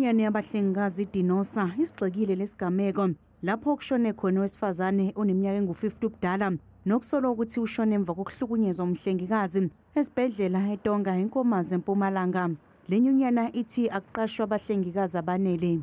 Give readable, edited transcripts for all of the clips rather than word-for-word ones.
Inyunyane yabahlengikazi iDinosa isigxekile lesigameko lapho kushone khona owesifazane oneminyaka engu-50 ubudala nokusolwa ukuthi ushone emva kokuhlukunyezwa umhlengikazi esibhedlela eTonga eNkomazi eMpumalanga. Le nyunyana ithi akuqashwa abahlengikazi abanele.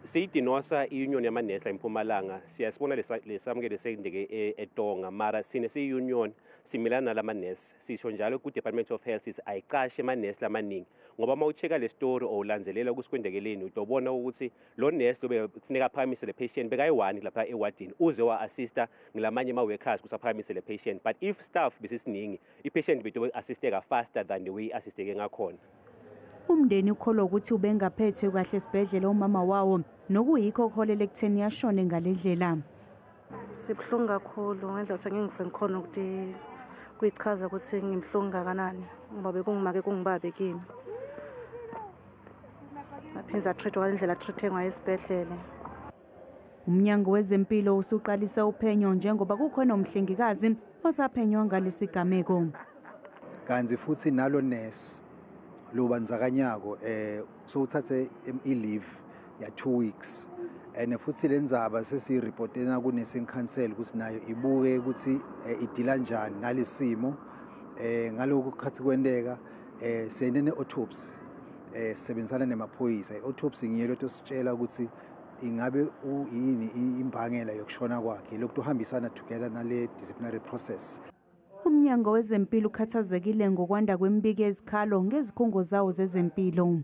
SiyiDinosa i-union yamanesi eMpumalanga siyasibona lesamukelo sendeke eTonga mara sine siyi-union similana nalamanesi sisho njalo ku-Department of Health sithi ayiqashe amanesi lamaningi ngoba uma ucheka le story ulanzelela kusikwendekeleni utobona ukuthi lo nesi lobe kufuneka aphakamise le patient bekayi-1 lapha ewadini uze wa-assista ngelamanye ama-workers kusaphakamise le patient, but if staff besisiningi i-patient betobe assisteka faster than the way assisteke ngakhona. Umndeni ukholwa ukuthi ubengaphethwe kahle esibhedlela umama wawo nokuyikho okuholela ekutheni yashone ngalendlela. Sibhlungu kakhulu ngendlela ukuthi ngingisengikhona ukuthi kuyichaza ukuthi ngimhlungu kangakanani ngoba bekungimake kungibabe kimi. Aphinza treatwa ngendlela treatwe ngayo esibhedlela. Umnyango wezempilo usuqalisa uphenyo njengoba kukhona umhlengikazi osaphenywa ngalesigameko. Kanzi futhi nalo nurse lo banzakanyako so uthathe i-leave ya 2 weeks and futhi lenzaba sesireportena ku nursing council ukuthi nayo ibuke ukuthi idila njani nalesimo ngalokho khathi kwendeka sendene autopsy sebenzana nemaphoyisa. I-autopsy ngiyo lento sitshela ukuthi ingabe yini imbangela yokushona kwakhe lokhu uhambisana together nale disciplinary process. Umnyango wezempilo ukhathazekile ngokwanda kwemibiko ezikhalo ngezikhungo zawo zezempilo.